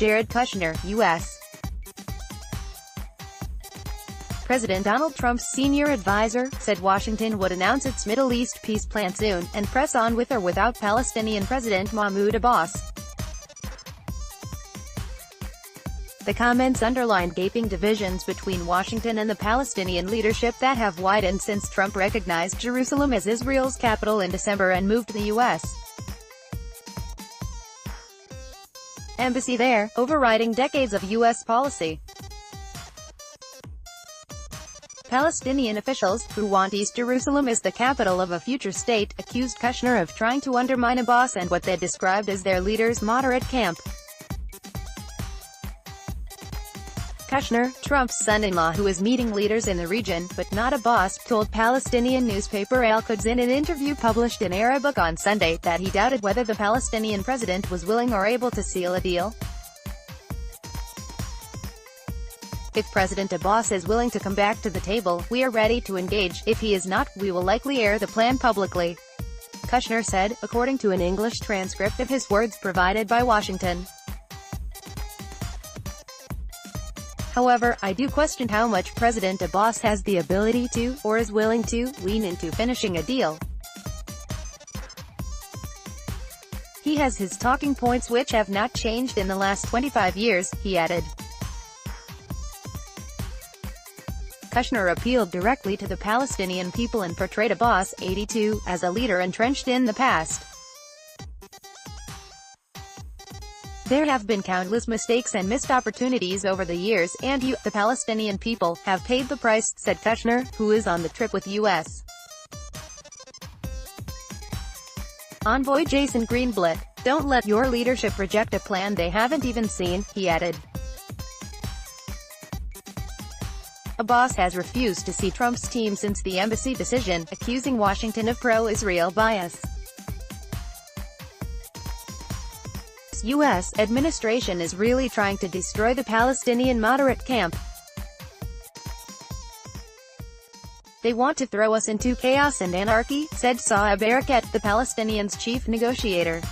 Jared Kushner, U.S. President Donald Trump's senior advisor, said Washington would announce its Middle East peace plan soon, and press on with or without Palestinian President Mahmoud Abbas. The comments underlined gaping divisions between Washington and the Palestinian leadership that have widened since Trump recognized Jerusalem as Israel's capital in December and moved to the U.S. embassy there, overriding decades of U.S. policy. Palestinian officials, who want East Jerusalem as the capital of a future state, accused Kushner of trying to undermine Abbas and what they described as their leader's moderate camp. Kushner, Trump's son-in-law who is meeting leaders in the region, but not Abbas, told Palestinian newspaper Al-Quds in an interview published in Arabic on Sunday, that he doubted whether the Palestinian president was willing or able to seal a deal. If President Abbas is willing to come back to the table, we are ready to engage. If he is not, we will likely air the plan publicly, Kushner said, according to an English transcript of his words provided by Washington. However, I do question how much President Abbas has the ability to, or is willing to, lean into finishing a deal. He has his talking points which have not changed in the last 25 years, he added. Kushner appealed directly to the Palestinian people and portrayed Abbas, 82, as a leader entrenched in the past. There have been countless mistakes and missed opportunities over the years, and you, the Palestinian people, have paid the price, said Kushner, who is on the trip with U.S. envoy Jason Greenblatt. Don't let your leadership reject a plan they haven't even seen, he added. Abbas has refused to see Trump's team since the embassy decision, accusing Washington of pro-Israel bias. The U.S. administration is really trying to destroy the Palestinian moderate camp. They want to throw us into chaos and anarchy, said Saeb Erekat, the Palestinians' chief negotiator.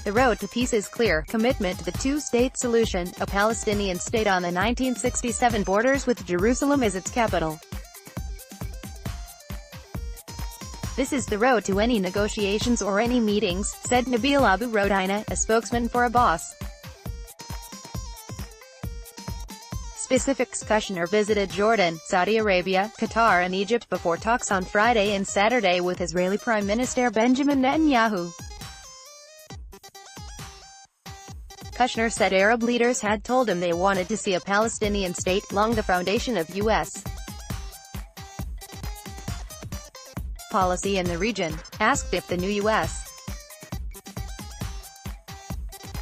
The road to peace is clear: commitment to the two-state solution, a Palestinian state on the 1967 borders with Jerusalem as its capital. This is the road to any negotiations or any meetings, said Nabil Abu Rodina, a spokesman for Abbas. Specifics: Kushner visited Jordan, Saudi Arabia, Qatar and Egypt before talks on Friday and Saturday with Israeli Prime Minister Benjamin Netanyahu. Kushner said Arab leaders had told him they wanted to see a Palestinian state, along the foundation of U.S. policy in the region. Asked if the new U.S.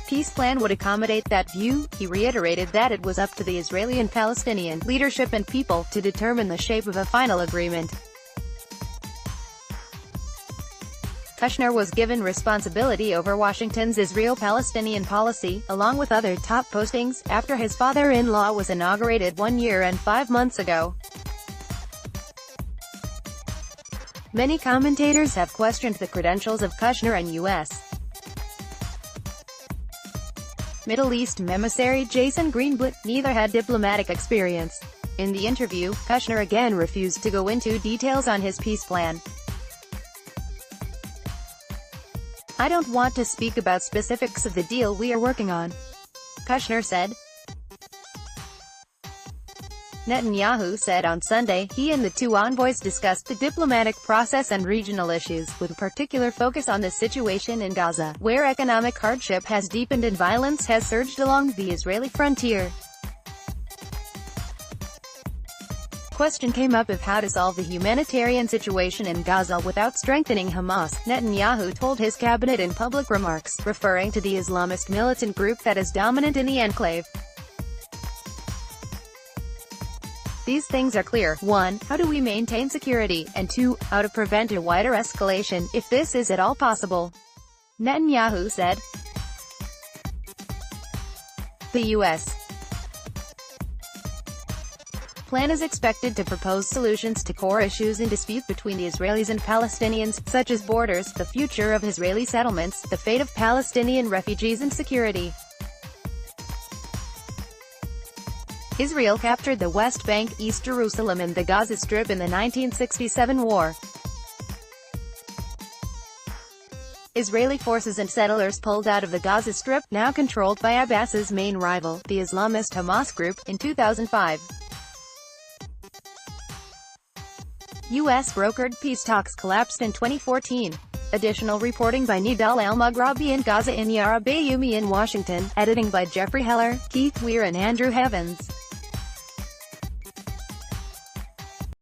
peace plan would accommodate that view, he reiterated that it was up to the Israeli and Palestinian leadership and people to determine the shape of a final agreement. Kushner was given responsibility over Washington's Israel-Palestinian policy, along with other top postings, after his father-in-law was inaugurated 1 year and 5 months ago. Many commentators have questioned the credentials of Kushner and U.S. Middle East emissary Jason Greenblatt. Neither had diplomatic experience. In the interview, Kushner again refused to go into details on his peace plan. I don't want to speak about specifics of the deal we are working on, Kushner said. Netanyahu said on Sunday he and the two envoys discussed the diplomatic process and regional issues, with particular focus on the situation in Gaza, where economic hardship has deepened and violence has surged along the Israeli frontier. Question came up of how to solve the humanitarian situation in Gaza without strengthening Hamas, Netanyahu told his cabinet in public remarks, referring to the Islamist militant group that is dominant in the enclave. These things are clear: 1. How do we maintain security? And 2. How to prevent a wider escalation, if this is at all possible, Netanyahu said. The U.S. plan is expected to propose solutions to core issues in dispute between the Israelis and Palestinians, such as borders, the future of Israeli settlements, the fate of Palestinian refugees and security. Israel captured the West Bank, East Jerusalem and the Gaza Strip in the 1967 war. Israeli forces and settlers pulled out of the Gaza Strip, now controlled by Abbas's main rival, the Islamist Hamas group, in 2005. U.S.-brokered peace talks collapsed in 2014. Additional reporting by Nidal El-Maghrabi in Gaza and Yara Bayoumi in Washington. Editing by Jeffrey Heller, Keith Weir and Andrew Evans.